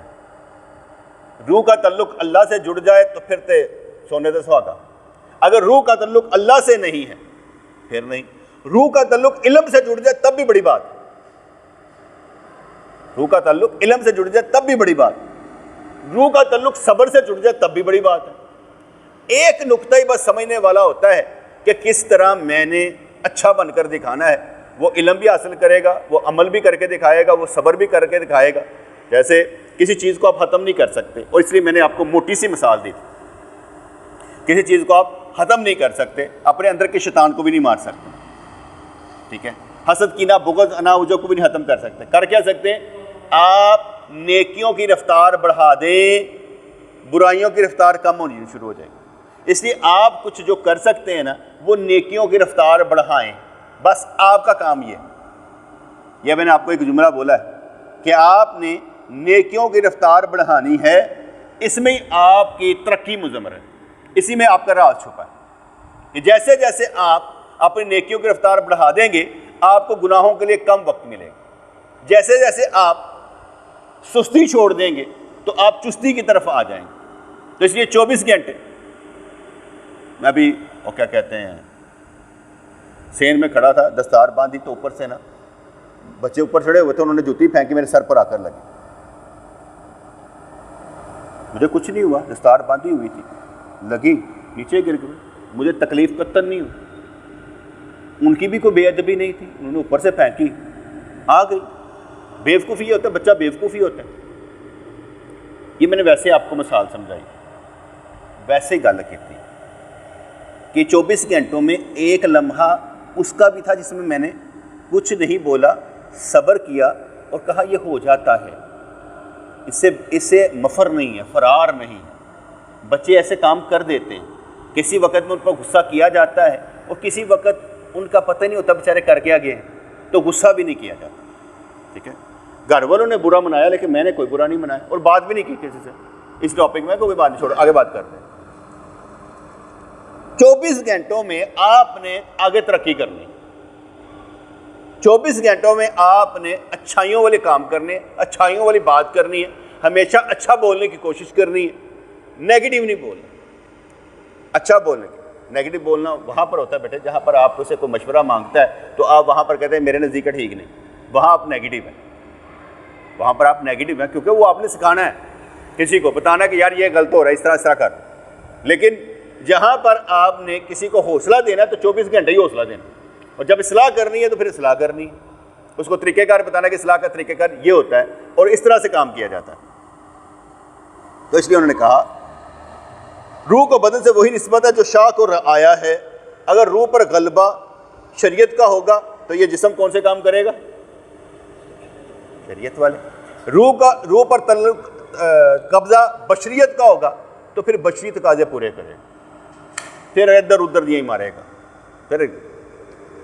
روح کا تعلق اللہ سے جڑ جائے تو پھر تے سونے تے سہاگا. اگر روح کا تعلق اللہ سے نہیں ہے پھر نہیں. روح کا تعلق علم سے جڑ جائے تب بھی بڑی بات. روح کا تعلق علم سے جڑ جائے تب بھی بڑی بات. روح کا تعلق صبر سے جڑ جائے تب بھی بڑی بات ہے. ایک نقطہ ہی بس سمجھنے والا ہوتا ہے کہ کس طرح میں نے اچھا بن کر دکھانا ہے. وہ علم بھی حاصل کرے گا، وہ عمل بھی کر کے دکھائے گا، وہ صبر بھی کر کے دکھائے گا. جیسے کسی چیز کو آپ ختم نہیں کر سکتے، اور اس لیے میں نے آپ کو موٹی سی مثال دی. کسی چیز کو آپ ختم نہیں کر سکتے، اپنے اندر کے شیطان کو بھی نہیں مار سکتے، ٹھیک ہے. حسد کینہ بغض اناوجو کو بھی نہیں ختم کر سکتے. کر کیا سکتے ہیں؟ آپ نیکیوں کی رفتار بڑھا دیں، برائیوں کی رفتار کم ہونی شروع ہو جائے گی. اس لیے آپ کچھ جو کر سکتے ہیں نا وہ نیکیوں کی رفتار بڑھائیں، بس آپ کا کام یہ میں نے آپ کو ایک جملہ بولا ہے کہ آپ نے نیکیوں کی رفتار بڑھانی ہے، اس میں ہی آپ کی ترقی مضمر ہے، اسی میں آپ کا راز چھپا ہے کہ جیسے جیسے آپ اپنی نیکیوں کی رفتار بڑھا دیں گے آپ کو گناہوں کے لیے کم وقت ملے گا، جیسے جیسے آپ سستی چھوڑ دیں گے تو آپ چستی کی طرف آ جائیں گے۔ تو اس لیے 24 گھنٹے میں ابھی وہ کیا کہتے ہیں سین میں کھڑا تھا، دستار باندھی تو اوپر سے نا بچے اوپر چڑھے ہوئے تھے، انہوں نے جوتی پھینکی میرے سر پر آ کر لگی، مجھے کچھ نہیں ہوا، دستار باندھی ہوئی تھی، لگی نیچے گر گئی، مجھے تکلیف قطن نہیں ہوئی، ان کی بھی کوئی بے ادبی نہیں تھی، انہوں نے اوپر سے پھینکی آ گئی۔ بیوقوفی یہ ہوتا ہے، بچہ بیوقوفی ہوتا ہے۔ یہ میں نے ویسے آپ کو مثال سمجھائی، ویسے ہی گل کی تھی کہ 24 گھنٹوں میں ایک لمحہ اس کا بھی تھا جس میں میں نے کچھ نہیں بولا، صبر کیا اور کہا یہ ہو جاتا ہے، اس سے مفر نہیں ہے، فرار نہیں۔ بچے ایسے کام کر دیتے ہیں، کسی وقت میں ان پر غصہ کیا جاتا ہے اور کسی وقت ان کا پتہ نہیں ہوتا بیچارے کر کے گئے ہیں تو غصہ بھی نہیں کیا جاتا، ٹھیک ہے۔ گھر والوں نے برا منایا لیکن میں نے کوئی برا نہیں منایا اور بات بھی نہیں کی کسی سے اس ٹاپک میں، کوئی بات نہیں، چھوڑو آگے بات کرتے ہیں۔ 24 گھنٹوں میں آپ نے آگے ترقی کرنی، 24 گھنٹوں میں آپ نے اچھائیوں والے کام کرنے، اچھائیوں والی بات کرنی ہے، ہمیشہ اچھا بولنے کی کوشش کرنی ہے، نیگیٹو نہیں بولنا، اچھا بولنے کی۔ نیگیٹو بولنا وہاں پر ہوتا ہے بیٹے جہاں پر آپ سے کوئی مشورہ مانگتا ہے تو آپ وہاں پر کہتے ہیں میرے نزدیک ٹھیک نہیں، وہاں آپ نیگیٹو ہیں، وہاں پر آپ نیگیٹو ہیں کیونکہ وہ آپ نے سکھانا ہے کسی کو، بتانا کہ یار یہ غلط ہو رہا ہے، اس طرح کر۔ لیکن جہاں پر آپ نے کسی کو حوصلہ دینا ہے تو 24 گھنٹے ہی حوصلہ دینا، اور جب اصلاح کرنی ہے تو پھر اصلاح کرنی ہے، اس کو طریقہ کار بتانا کہ اصلاح کا طریقہ کار یہ ہوتا ہے اور اس طرح سے کام کیا جاتا ہے۔ تو اس لیے انہوں نے کہا روح کو بدن سے وہی نسبت ہے جو شاخ اور آیا ہے، اگر روح پر غلبہ شریعت کا ہوگا تو یہ جسم کون سے کام کرے گا؟ شریعت والے۔ روح پر قبضہ بشریت کا ہوگا تو پھر بشری تقاضے پورے کرے گا، پھر ادھر ادھر یہی مارے گا، پھر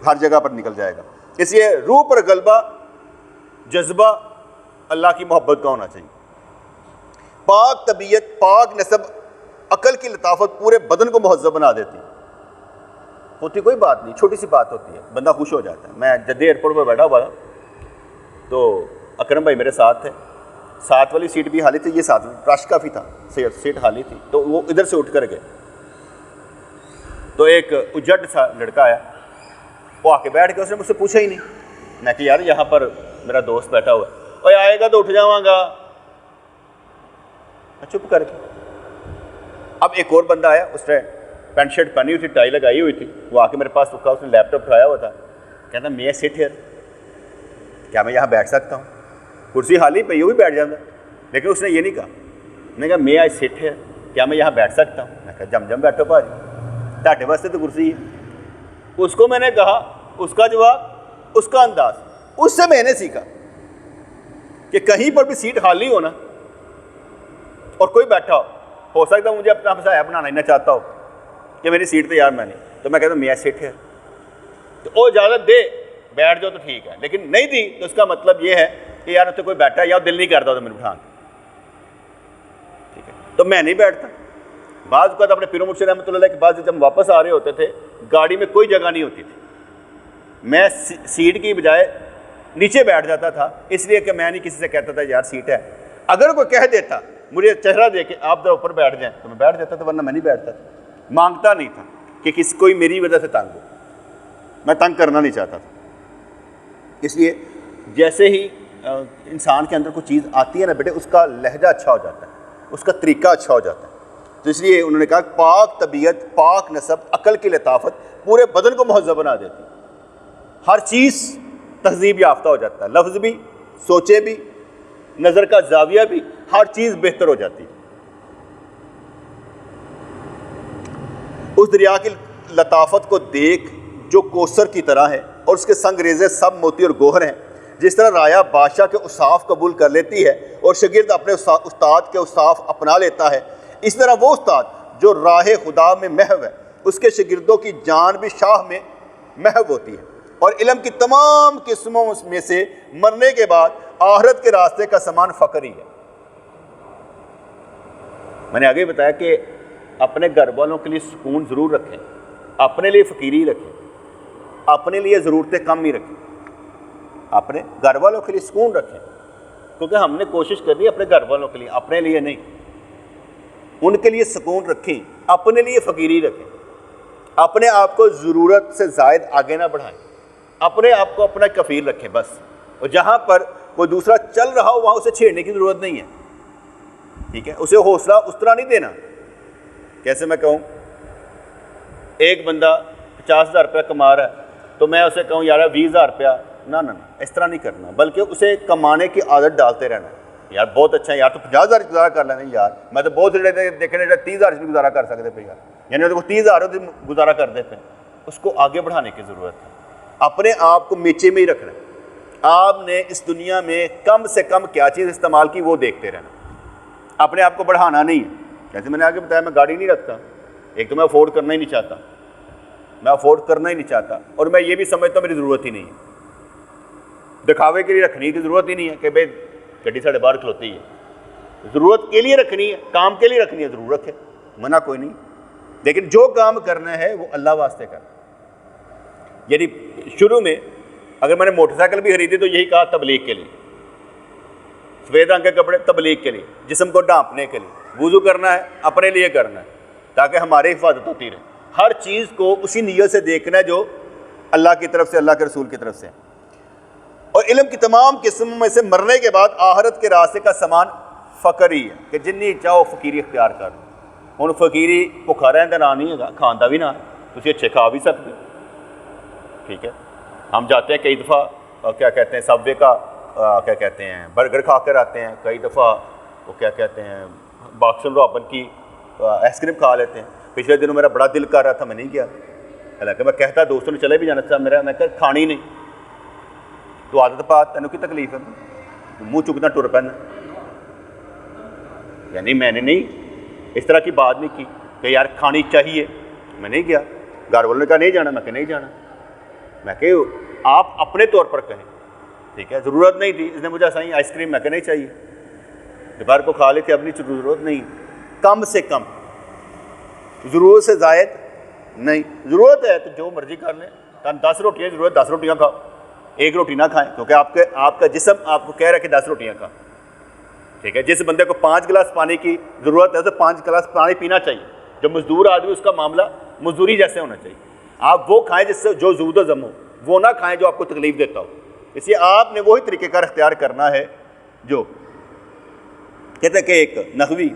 ہر جگہ پر نکل جائے گا۔ اس لیے روح پر غلبہ جذبہ اللہ کی محبت کا ہونا چاہیے۔ پاک طبیعت، پاک نسب، عقل کی لطافت پورے بدن کو مہذب بنا دیتی ہوتی، کوئی بات نہیں، چھوٹی سی بات ہوتی ہے، بندہ خوش ہو جاتا ہے۔ میں جدہ ایئرپورٹ پر بیٹھا ہوا تھا تو اکرم بھائی میرے ساتھ تھے، ساتھ والی سیٹ بھی خالی تھی، یہ ساتھ رش کافی تھا، سیٹ خالی تھی، تو وہ ادھر سے اٹھ کر گئے تو ایک اجڑ سا لڑکا آیا، وہ آ کے بیٹھ کے اس نے مجھ سے پوچھا ہی نہیں، میں کہ یار یہاں پر میرا دوست بیٹھا ہوا ہے، اوے آئے گا تو اٹھ جاواں گا، میں چپ کر کے۔ اب ایک اور بندہ آیا، اس نے پینٹ شرٹ پہنی ہوئی تھی، ٹائی لگائی ہوئی تھی، وہ آ کے میرے پاس رکا، اس نے لیپ ٹاپ اٹھایا ہوا تھا، کہتا میں سٹ ہیئر، کیا میں یہاں بیٹھ سکتا ہوں؟ کرسی خالی پہ وہ بھی بیٹھ جاتا، لیکن اس نے یہ نہیں کہا، میں نے کہا میں سٹ ہیئر، کیا میں یہاں بیٹھ سکتا ہوں؟ میں کہا جم بیٹھو بھاجی، تاٹے واسطے تو کرسی ہے۔ اس کو میں نے کہا، اس کا جواب، اس کا انداز، اس سے میں نے سیکھا کہ کہیں پر بھی سیٹ خالی ہو نا اور کوئی بیٹھا ہو سکتا ہے مجھے اپنا ہمسایہ بنانا ہی نہ چاہتا ہو کہ میری سیٹ تیار میں نہیں، تو میں کہتا ہوں میں سٹ ہیئر، تو وہ اجازت دے بیٹھ جاؤ تو ٹھیک ہے، لیکن نہیں دی تو اس کا مطلب یہ ہے کہ یار اتنے کوئی بیٹھا ہے یا دل نہیں کرتا تو میں بٹھا، ٹھیک ہے، تو میں نہیں بیٹھتا۔ بعض اوقات اپنے پیر مرشد رحمۃ اللہ علیہ کے بعد جب واپس آ رہے ہوتے تھے گاڑی میں کوئی جگہ نہیں ہوتی تھی، میں سیٹ کی بجائے نیچے بیٹھ جاتا تھا، اس لیے کہ میں نہیں کسی سے کہتا تھا یار سیٹ ہے، اگر کوئی کہہ دیتا مجھے چہرہ دے کے آپ ذرا اوپر بیٹھ جائیں تو میں بیٹھ جاتا تھا، ورنہ میں نہیں بیٹھتا تھا، مانگتا نہیں تھا کہ کسی کوئی میری وجہ سے تنگ ہو، میں تنگ کرنا نہیں چاہتا تھا۔ اس لیے جیسے ہی انسان کے اندر کوئی چیز آتی ہے نا بیٹے، اس کا لہجہ اچھا ہو جاتا ہے، اس کا طریقہ اچھا ہو جاتا ہے۔ تو اس لیے انہوں نے کہا پاک طبیعت، پاک نسب، عقل کی لطافت پورے بدن کو مہذب بنا دیتی، ہر چیز تہذیب یافتہ ہو جاتا ہے، لفظ بھی، سوچے بھی، نظر کا زاویہ بھی، ہر چیز بہتر ہو جاتی ہے۔ اس دریا کی لطافت کو دیکھ جو کوثر کی طرح ہے اور اس کے سنگ ریزے سب موتی اور گوہر ہیں، جس طرح رایا بادشاہ کے اوصاف قبول کر لیتی ہے اور شاگرد اپنے استاد کے اوصاف اپنا لیتا ہے، اس طرح وہ استاد جو راہ خدا میں محو ہے اس کے شاگردوں کی جان بھی شاہ میں محو ہوتی ہے، اور علم کی تمام قسموں میں سے مرنے کے بعد آخرت کے راستے کا سامان فقر ہی ہے۔ میں نے آگے بتایا کہ اپنے گھر والوں کے لیے سکون ضرور رکھیں، اپنے لیے فقیری رکھیں، اپنے لیے ضرورتیں کم ہی رکھیں، اپنے گھر والوں کے لیے سکون رکھیں، کیونکہ ہم نے کوشش کرنی ہے اپنے گھر والوں کے لیے، اپنے لیے نہیں۔ ان کے لیے سکون رکھیں، اپنے لیے فقیری رکھیں، اپنے آپ کو ضرورت سے زائد آگے نہ بڑھائیں، اپنے آپ کو اپنا کفیل رکھیں بس، اور جہاں پر کوئی دوسرا چل رہا ہو وہاں اسے چھیڑنے کی ضرورت نہیں ہے، ٹھیک ہے؟ اسے حوصلہ اس طرح نہیں دینا۔ کیسے میں کہوں، ایک بندہ 50,000 روپیہ کما رہا ہے تو میں اسے کہوں یار 20,000 روپیہ، نہ اس طرح نہیں کرنا، بلکہ اسے کمانے کی عادت ڈالتے رہنا ہے۔ یار بہت اچھا ہے یار، تو 50,000 گزارا کر لینا یار، میں تو بہت دیکھنے 30,000 بھی گزارا کر سکتے پہ یار، یعنی وہ 30,000 گزارا کر دیتے ہیں۔ اس کو آگے بڑھانے کی ضرورت ہے، اپنے آپ کو میچے میں ہی رکھنا ہے۔ آپ نے اس دنیا میں کم سے کم کیا چیز استعمال کی وہ دیکھتے رہنا، اپنے آپ کو بڑھانا نہیں ہے۔ جیسے میں نے آگے بتایا، میں گاڑی نہیں رکھتا، ایک تو میں افورڈ کرنا ہی نہیں چاہتا، اور میں یہ بھی سمجھتا ہوں میری ضرورت ہی نہیں ہے، دکھاوے کے لیے رکھنی کی ضرورت ہی نہیں ہے کہ بھائی گڈی ساڑھے باہر کھلوتی ہے، ضرورت کے لیے رکھنی ہے، کام کے لیے رکھنی ہے، ضرور رکھے، منع کوئی نہیں، لیکن جو کام کرنا ہے وہ اللہ واسطے کرنا۔ یعنی شروع میں اگر میں نے موٹر سائیکل بھی خریدی تو یہی کہا تبلیغ کے لیے، سفید رنگ کے کپڑے تبلیغ کے لیے، جسم کو ڈھانپنے کے لیے، وضو کرنا ہے اپنے لیے کرنا ہے تاکہ ہماری حفاظت ہوتی رہے، ہر چیز کو اسی نیت سے دیکھنا ہے جو اللہ کی طرف سے، اللہ کے رسول کی طرف سے۔ اور علم کی تمام قسموں میں سے مرنے کے بعد آخرت کے راستے کا سامان فقر ہی ہے، کہ جنی چاہو فقیری اختیار کر لو۔ ہن فقیری بھکھا رہن نہ نہیں ہے، کھانا بھی نہ ہے، تسی اچھے کھا بھی سکتے، ٹھیک ہے؟ ہم جاتے ہیں کئی دفعہ کیا کہتے ہیں سب وے کا کیا کہتے ہیں برگر کھا کر آتے ہیں، کئی دفعہ وہ کیا کہتے ہیں باکسن رابن کی آئس کریم کھا لیتے ہیں۔ پچھلے دنوں میرا بڑا دل کر رہا تھا، میں نہیں گیا، حالانکہ میں کہتا دوستوں نے چلے بھی جانا تھا، میں کہ کھانی نہیں، تو عادت پا تینوں کی تکلیف ہے، منہ چکنا ٹر پہنا، یعنی میں نے نہیں اس طرح کی بات نہیں کی کہ یار کھانی چاہیے، میں نہیں گیا، گھر والوں نے کہا نہیں جانا، میں کہ نہیں جانا، میں کہ آپ اپنے طور پر کہیں، ٹھیک ہے؟ ضرورت نہیں تھی، اس نے مجھے صحیح آئس کریم، میں کہ نہیں چاہیے، دوپہر کو کھا لیتے، اپنی ضرورت نہیں، کم سے کم، ضرورت سے زائد نہیں، ضرورت ہے تو جو مرضی کر لیں، 10 روٹیاں ضرورت 10 روٹیاں کھاؤ، ایک روٹی نہ کھائیں، کیونکہ آپ کا جسم آپ کو کہہ رہا ہے کہ 10 روٹیاں کھا، ٹھیک ہے؟ جس بندے کو 5 گلاس پانی کی ضرورت ہے تو 5 گلاس پانی پینا چاہیے، جو مزدور آدمی اس کا معاملہ مزدوری جیسے ہونا چاہیے، آپ وہ کھائیں جس سے جو زود و ضم ہو، وہ نہ کھائیں جو آپ کو تکلیف دیتا ہو، اس لیے آپ نے وہی طریقہ کار اختیار کرنا ہے جو کہتے ہیں کہ ایک نحوی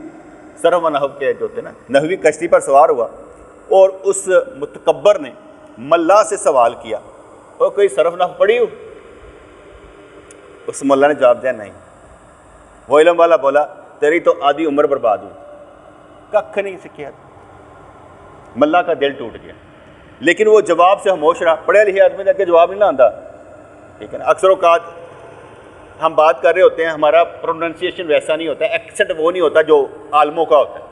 صرف و نحو کے جو ہوتے ہیں نا، نحوی کشتی پر سوار ہوا اور اس متکبر نے ملا سے سوال کیا اور کوئی صرف نحو پڑھی ہو؟ اس ملا نے جواب دیا نہیں۔ وہ علم والا بولا تیری تو آدھی عمر برباد ہو، ککھ نہیں سیکھا، ملا کا دل ٹوٹ گیا، لیکن وہ جواب سے خاموش رہا۔ پڑھے لکھے آدمی جا کے جواب نہیں آتا، ٹھیک ہے نا؟ اکثر اوقات ہم بات کر رہے ہوتے ہیں، ہمارا پروننسیشن ویسا نہیں ہوتا ہے، ایکسنٹ وہ نہیں ہوتا جو عالموں کا ہوتا ہے،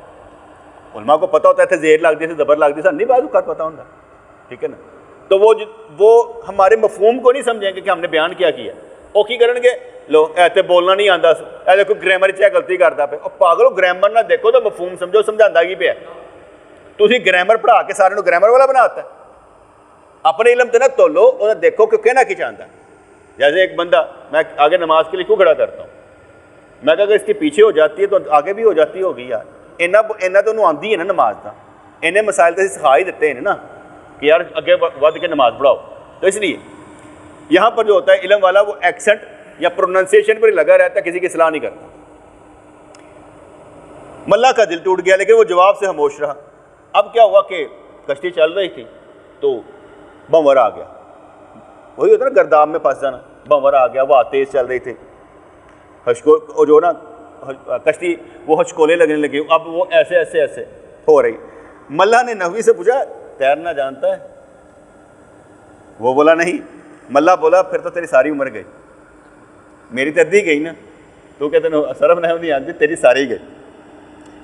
علماء کو پتہ ہوتا ہے تھے زیر لگ دی سے زبر لگ دی سے نہیں بعض اوقات پتہ ہوتا، ٹھیک ہے نا؟ تو وہ ہمارے مفہوم کو نہیں سمجھیں گے کہ ہم نے بیان کیا کیا، وہ کی کرن گے لو ایتے بولنا نہیں آتا، اے دیکھو گرامر چ غلطی کرتا پہ، اور پاگلو گرامر نہ دیکھو تو مفہوم سمجھو، سمجھاتا کی پہ تسی گرامر پڑھا کے سارے گرامر والا بناتا ہے، اپنے علم تے نہ تولو اور دیکھو کہ کہنا کی چاہتا ہے۔ جیسے ایک بندہ، میں آگے نماز کے لیے کیوں کھڑا کرتا ہوں، میں کہا اگر اس کے پیچھے ہو جاتی ہے تو آگے بھی ہو جاتی ہوگی یار، اینا تو انہوں آندھی ہے نا نماز کا، انہیں مسائل تو سکھا ہی دیتے ہیں نا کہ یار اگے ود کے نماز پڑھاؤ۔ تو اس لیے یہاں پر جو ہوتا ہے علم والا وہ ایکسنٹ یا پروننسیشن پر ہی لگا رہتا ہے، کسی کی اصلاح نہیں کرتا۔ ملا کا دل ٹوٹ گیا لیکن وہ جواب سے خاموش رہا۔ اب کیا ہوا کہ کشتی چل رہی تھی تو بمور آ گیا، وہی ہوتا ہے نا گرداب میں پھنس جانا، بمور آ گیا، وہ تیز چل رہی تھی، جو نا کشتی وہ ہچکولے لگنے لگی، اب وہ ایسے ایسے ایسے ہو رہی۔ ملا نے نحوی سے پوچھا تیرنا جانتا ہے؟ وہ بولا نہیں۔ ملا بولا پھر تو تیری ساری عمر گئی، میری تو ادھی گئی نا، تو کہتے ہیں صرف نحو نہیں آتی، تیری ساری گئی۔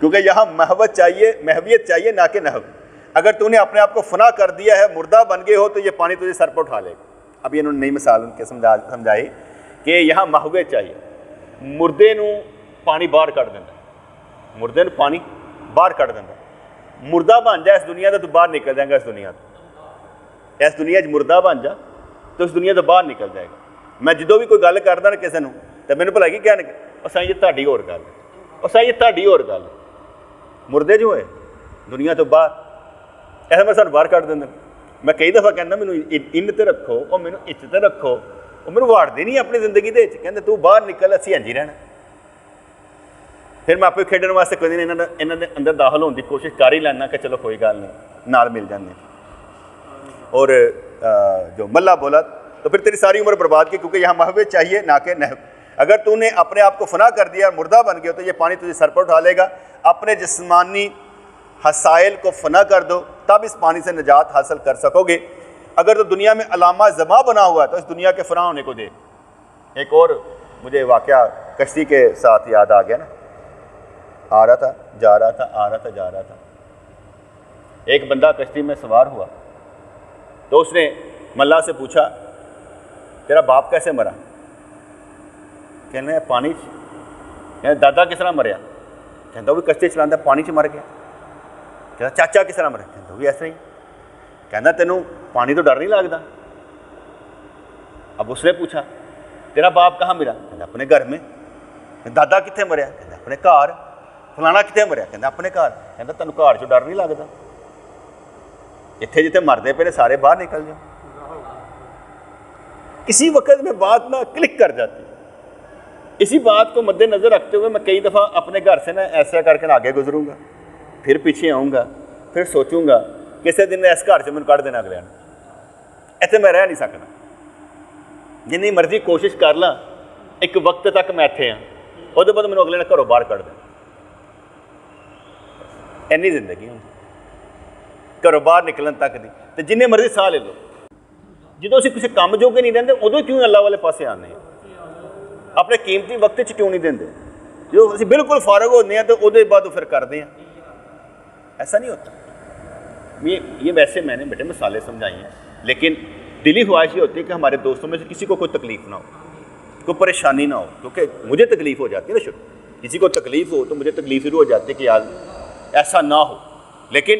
کیونکہ یہاں محویت چاہیے نہ کہ نحو. اگر تو نے اپنے آپ کو فنا کر دیا ہے، مردہ بن گئے ہو، تو یہ پانی تجھے سر پر اٹھا لے گا. اب انہوں نے نئی مثال ان کے سمجھائی کہ یہاں محویت چاہیے. مردے نو پانی باہر کٹ دینا، مردے نو پانی باہر کٹ دینا. مردہ بن جا اس دنیا کا تو باہر نکل جائے گا. اس دنیا مردہ بن جا تو اس دنیا تو باہر نکل جائے گا. میں جدو بھی کوئی گل کردا نا کسی نوں تو مینوں بھلا کی کہنے اور سائیں یہ تہاڈی ہور گل ہے، اور سائیں یہ تہاڈی ہور گل ہے. مردے جو ہوئے دنیا تو باہر ایسا میں سانوں باہر کٹ دینا. میں کئی دفعہ کہنا مینوں ان تے رکھو اور مینوں اچ تے رکھو، اور مینوں واڑدے نہیں اپنی زندگی دے وچ. کہندے تو باہر نکل اسی انج ہی رہنا. پھر میں آپ کھیڈن واسطے کوئی نہیں انہاں دے اندر داخل ہونے کی کوشش کر ہی لینا کہ چلو کوئی گل نہیں نال مل جانے. اور جو ملا بولا تو پھر تیری ساری عمر برباد کی، کیونکہ یہاں محویت چاہیے نہ کہ نحو. اگر تو نے اپنے آپ کو فنا کر دیا اور مردہ بن گیا تو یہ پانی تجھے سر پر اٹھا لے گا. اپنے جسمانی حسائل کو فنا کر دو تب اس پانی سے نجات حاصل کر سکو گے. اگر تو دنیا میں علامہ زماں بنا ہوا ہے تو اس دنیا کے فنا ہونے کو دے. ایک اور مجھے واقعہ کشتی کے ساتھ یاد آ گیا نا. آ رہا تھا جا رہا تھا، آ رہا تھا جا رہا تھا. ایک بندہ کشتی میں سوار ہوا تو اس نے ملا سے پوچھا تیرا باپ کیسے مرا؟ کہنے پانی چ. دادا کس طرح مریا؟ کہتا وہ بھی کشتی چلاتا پانی چ مر گیا. کہتا چاچا کس طرح مریا؟ کہتا وہ بھی ایسا ہی. کہنا تینوں پانی تو ڈر نہیں لگتا؟ اب اس نے پوچھا تیرا باپ کہاں مرا؟ کہتا اپنے گھر میں. دادا کتنے مریا؟ کہتا اپنے گھر. فلانا کتنے مریا؟ کہتا اپنے گھر. کہتا تینوں گھر چ ڈر نہیں لگتا؟ اتنے جتنے مرتے پہ سارے باہر نکل جاؤ. کسی وقت میں بات نہ کلک کر جاتی. اسی بات کو مد نظر رکھتے ہوئے میں کئی دفعہ اپنے گھر سے نا ایسا کر کے آگے گزروں گا، پھر پیچھے آؤں گا، پھر سوچوں گا کسی دن اس گھر سے میں کٹ دینا اگلے نے. ایسے میں رہ نہیں سکنا. جنی مرضی کوشش کر لاں ایک وقت تک میں اتنے ہاں، وہ بعد میں اگلے نے گھروں باہر کٹ دینا. اینی زندگی ہوں گھروں باہر نکلن تک دی. تو جننے مرضی ساہ لے لو. جدو اسی کسی کام جو کہ نہیں رہتے ادو کیوں اللہ والے پاسے آنے ہیں؟ اپنے قیمتی وقت کیوں نہیں دیں؟ جو اسی بالکل فارغ ہوتے ہیں تو وہ بعد پھر کرتے ہیں. ایسا نہیں ہوتا. یہ ویسے میں نے بیٹے مثالیں سمجھائی ہیں، لیکن دلی خواہش یہ ہوتی ہے کہ ہمارے دوستوں میں سے کسی کو کوئی تکلیف نہ ہو، کوئی پریشانی نہ ہو. کیونکہ مجھے تکلیف ہو جاتی ہے نا شروع. کسی کو تکلیف ہو تو مجھے تکلیف شروع ہو جاتی ہے کہ یار ایسا نہ ہو. لیکن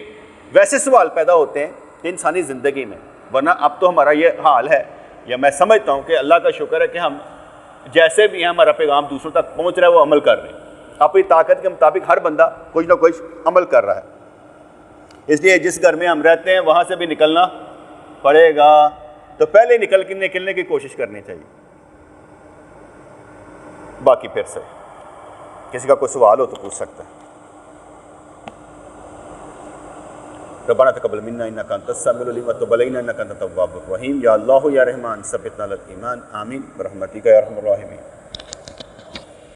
ویسے سوال پیدا ہوتے ہیں کہ انسانی زندگی میں، ورنہ اب تو ہمارا یہ حال ہے، یا میں سمجھتا ہوں کہ اللہ کا شکر ہے کہ ہم جیسے بھی ہیں ہمارا پیغام دوسروں تک پہنچ رہا ہے، وہ عمل کر رہے ہیں. اپنی طاقت کے مطابق ہر بندہ کچھ نہ کچھ عمل کر رہا ہے. اس لیے جس گھر میں ہم رہتے ہیں وہاں سے بھی نکلنا پڑے گا، تو پہلے نکلنے کی کوشش کرنی چاہیے. باقی پھر سے کسی کا کوئی سوال ہو تو پوچھ سکتا ہے. ربنا تقبل منا انك انت السميع العليم وتب علينا انك انت التواب الرحيم. یا اللہ یا رحمان ثبتنا علی الایمان. آمین برحمتک یا ارحم الراحمین.